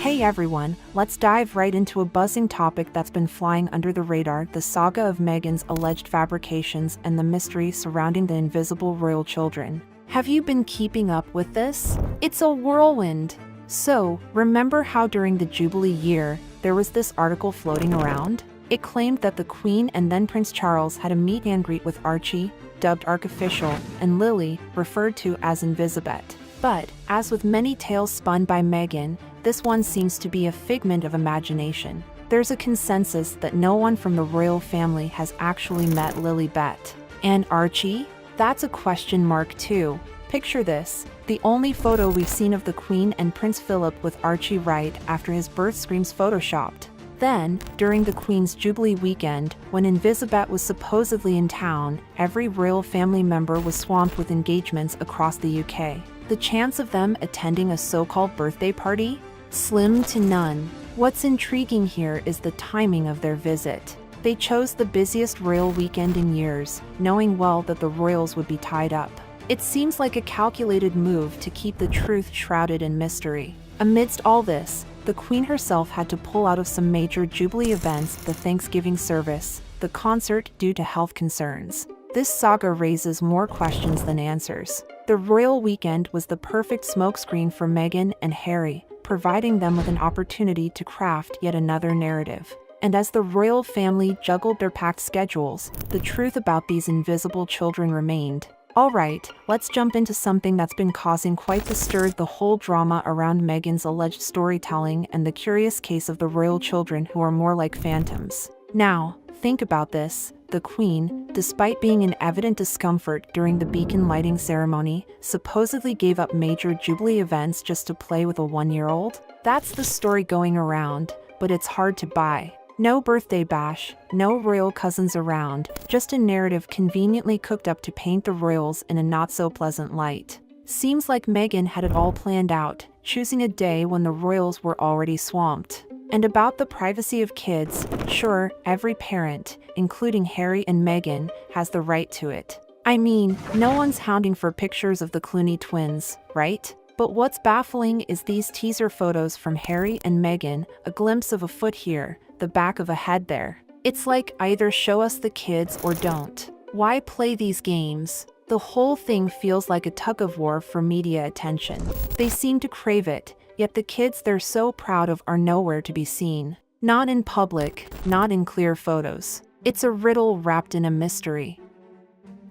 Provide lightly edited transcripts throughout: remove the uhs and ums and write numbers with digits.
Hey everyone, let's dive right into a buzzing topic that's been flying under the radar: the saga of Meghan's alleged fabrications and the mystery surrounding the invisible royal children. Have you been keeping up with this? It's a whirlwind. So, remember how during the Jubilee year, there was this article floating around? It claimed that the Queen and then Prince Charles had a meet and greet with Archie, dubbed Archofficial, and Lily, referred to as Invisibet. But, as with many tales spun by Meghan, this one seems to be a figment of imagination. There's a consensus that no one from the royal family has actually met Lilibet. And Archie? That's a question mark too. Picture this: the only photo we've seen of the Queen and Prince Philip with Archie right after his birth screams photoshopped. Then, during the Queen's Jubilee weekend, when Invisibet was supposedly in town, every royal family member was swamped with engagements across the UK. The chance of them attending a so-called birthday party? Slim to none. What's intriguing here is the timing of their visit. They chose the busiest royal weekend in years, knowing well that the royals would be tied up. It seems like a calculated move to keep the truth shrouded in mystery. Amidst all this, the Queen herself had to pull out of some major Jubilee events: the Thanksgiving service, the concert due to health concerns. This saga raises more questions than answers. The royal weekend was the perfect smokescreen for Meghan and Harry, providing them with an opportunity to craft yet another narrative. And as the royal family juggled their packed schedules, the truth about these invisible children remained. Alright, let's jump into something that's been causing quite the stir: the whole drama around Meghan's alleged storytelling and the curious case of the royal children who are more like phantoms. Now, think about this. The Queen, despite being in evident discomfort during the beacon lighting ceremony, supposedly gave up major Jubilee events just to play with a 1-year-old? That's the story going around, but it's hard to buy. No birthday bash, no royal cousins around, just a narrative conveniently cooked up to paint the royals in a not-so-pleasant light. Seems like Meghan had it all planned out, choosing a day when the royals were already swamped. And about the privacy of kids, sure, every parent, including Harry and Meghan, has the right to it. I mean, no one's hounding for pictures of the Clooney twins, right? But what's baffling is these teaser photos from Harry and Meghan: a glimpse of a foot here, the back of a head there. It's like, either show us the kids or don't. Why play these games? The whole thing feels like a tug-of-war for media attention. They seem to crave it, yet the kids they're so proud of are nowhere to be seen. Not in public, not in clear photos. It's a riddle wrapped in a mystery.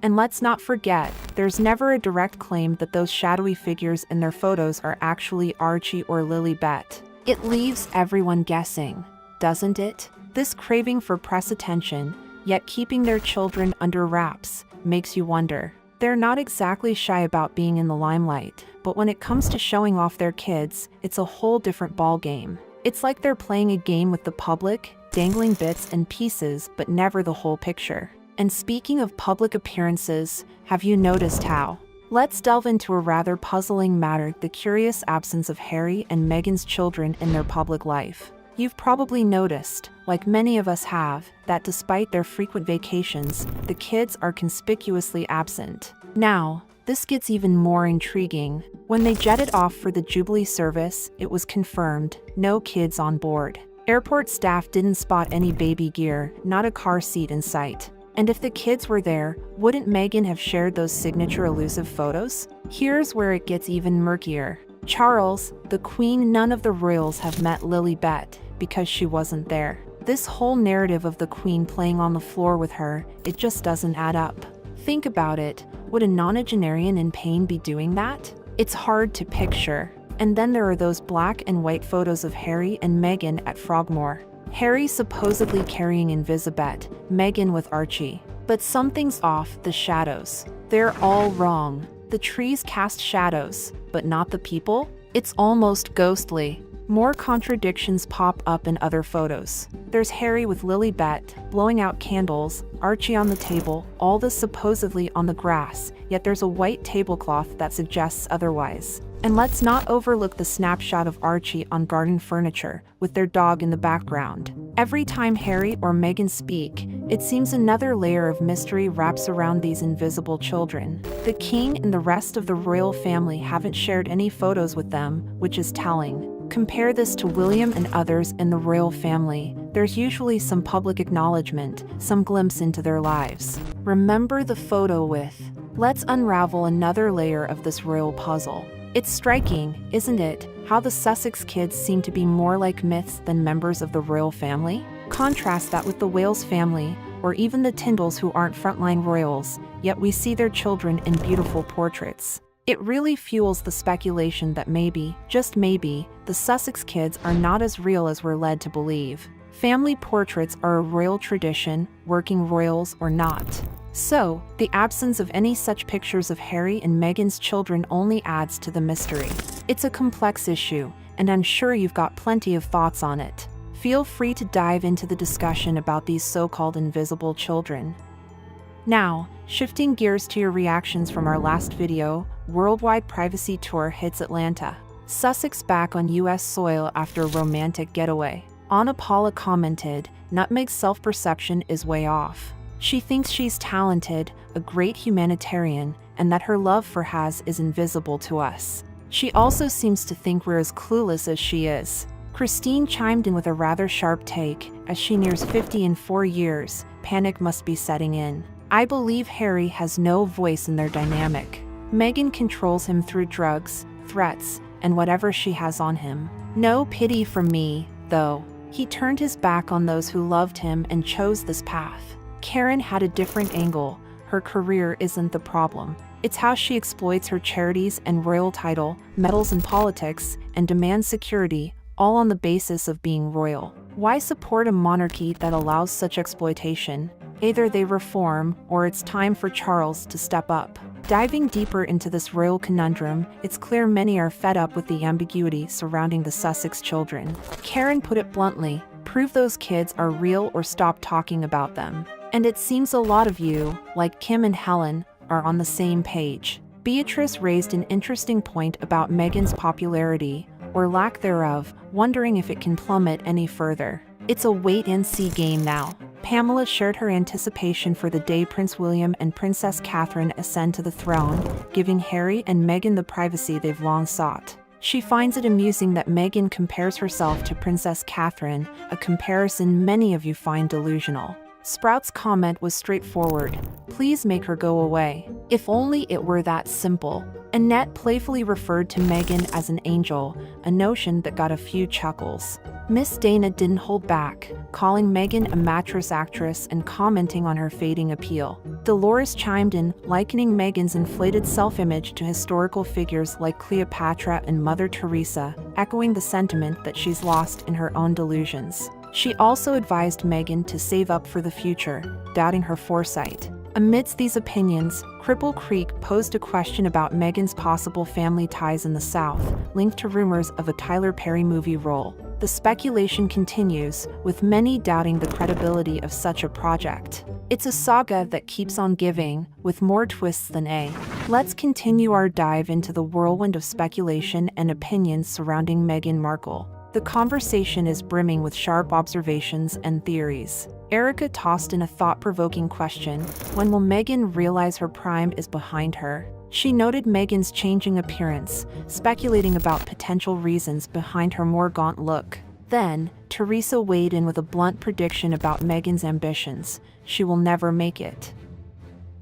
And let's not forget, there's never a direct claim that those shadowy figures in their photos are actually Archie or Lilibet. It leaves everyone guessing, doesn't it? This craving for press attention, yet keeping their children under wraps, makes you wonder. They're not exactly shy about being in the limelight, but when it comes to showing off their kids, it's a whole different ballgame. It's like they're playing a game with the public, dangling bits and pieces but never the whole picture. And speaking of public appearances, have you noticed how? Let's delve into a rather puzzling matter: the curious absence of Harry and Meghan's children in their public life. You've probably noticed, like many of us have, that despite their frequent vacations, the kids are conspicuously absent. Now, this gets even more intriguing. When they jetted off for the Jubilee service, it was confirmed: no kids on board. Airport staff didn't spot any baby gear, not a car seat in sight. And if the kids were there, wouldn't Meghan have shared those signature elusive photos? Here's where it gets even murkier. Charles, the Queen, none of the royals have met Lilibet because she wasn't there. This whole narrative of the Queen playing on the floor with her, it just doesn't add up. Think about it. Would a nonagenarian in pain be doing that? It's hard to picture. And then there are those black and white photos of Harry and Meghan at Frogmore. Harry supposedly carrying Invisibet, Meghan with Archie. But something's off: the shadows. They're all wrong. The trees cast shadows, but not the people? It's almost ghostly. More contradictions pop up in other photos. There's Harry with Lilibet, blowing out candles, Archie on the table, all this supposedly on the grass, yet there's a white tablecloth that suggests otherwise. And let's not overlook the snapshot of Archie on garden furniture, with their dog in the background. Every time Harry or Meghan speak, it seems another layer of mystery wraps around these invisible children. The king and the rest of the royal family haven't shared any photos with them, which is telling. Compare this to William and others in the royal family. There's usually some public acknowledgement, some glimpse into their lives. Remember the photo with. Let's unravel another layer of this royal puzzle. It's striking, isn't it, how the Sussex kids seem to be more like myths than members of the royal family? Contrast that with the Wales family, or even the Tyndalls who aren't frontline royals, yet we see their children in beautiful portraits. It really fuels the speculation that maybe, just maybe, the Sussex kids are not as real as we're led to believe. Family portraits are a royal tradition, working royals or not. So, the absence of any such pictures of Harry and Meghan's children only adds to the mystery. It's a complex issue, and I'm sure you've got plenty of thoughts on it. Feel free to dive into the discussion about these so-called invisible children. Now, shifting gears to your reactions from our last video, worldwide privacy tour hits Atlanta. Sussex back on US soil after a romantic getaway. Anna Paula commented, "Nutmeg's self-perception is way off. She thinks she's talented, a great humanitarian, and that her love for Has is invisible to us. She also seems to think we're as clueless as she is." Christine chimed in with a rather sharp take. As she nears 50 in 4 years, panic must be setting in. "I believe Harry has no voice in their dynamic. Meghan controls him through drugs, threats, and whatever she has on him. No pity for me, though. He turned his back on those who loved him and chose this path." Karen had a different angle. Her career isn't the problem. It's how she exploits her charities and royal title, meddles in politics, and demands security, all on the basis of being royal. Why support a monarchy that allows such exploitation? Either they reform, or it's time for Charles to step up. Diving deeper into this royal conundrum, it's clear many are fed up with the ambiguity surrounding the Sussex children. Karen put it bluntly, "Prove those kids are real or stop talking about them." And it seems a lot of you, like Kim and Helen, are on the same page. Beatrice raised an interesting point about Meghan's popularity, or lack thereof, wondering if it can plummet any further. It's a wait-and-see game now. Pamela shared her anticipation for the day Prince William and Princess Catherine ascend to the throne, giving Harry and Meghan the privacy they've long sought. She finds it amusing that Meghan compares herself to Princess Catherine, a comparison many of you find delusional. Sprout's comment was straightforward. "Please make her go away. If only it were that simple." Annette playfully referred to Meghan as an angel, a notion that got a few chuckles. Miss Dana didn't hold back, calling Meghan a mattress actress and commenting on her fading appeal. Dolores chimed in, likening Meghan's inflated self-image to historical figures like Cleopatra and Mother Teresa, echoing the sentiment that she's lost in her own delusions. She also advised Meghan to save up for the future, doubting her foresight. Amidst these opinions, Cripple Creek posed a question about Meghan's possible family ties in the South, linked to rumors of a Tyler Perry movie role. The speculation continues, with many doubting the credibility of such a project. It's a saga that keeps on giving, with more twists than A. Let's continue our dive into the whirlwind of speculation and opinions surrounding Meghan Markle. The conversation is brimming with sharp observations and theories. Erica tossed in a thought-provoking question: when will Meghan realize her prime is behind her? She noted Meghan's changing appearance, speculating about potential reasons behind her more gaunt look. Then, Teresa weighed in with a blunt prediction about Meghan's ambitions: she will never make it.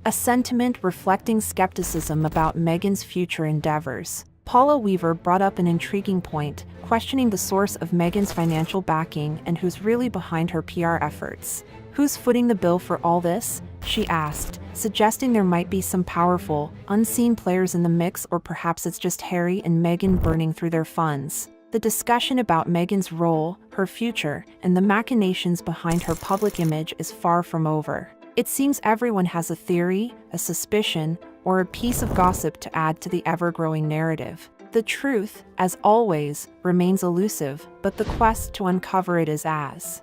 A sentiment reflecting skepticism about Meghan's future endeavors. Paula Weaver brought up an intriguing point, questioning the source of Meghan's financial backing and who's really behind her PR efforts. "Who's footing the bill for all this?" she asked, suggesting there might be some powerful, unseen players in the mix, or perhaps it's just Harry and Meghan burning through their funds. The discussion about Meghan's role, her future, and the machinations behind her public image is far from over. It seems everyone has a theory, a suspicion, or a piece of gossip to add to the ever-growing narrative. The truth, as always, remains elusive, but the quest to uncover it is as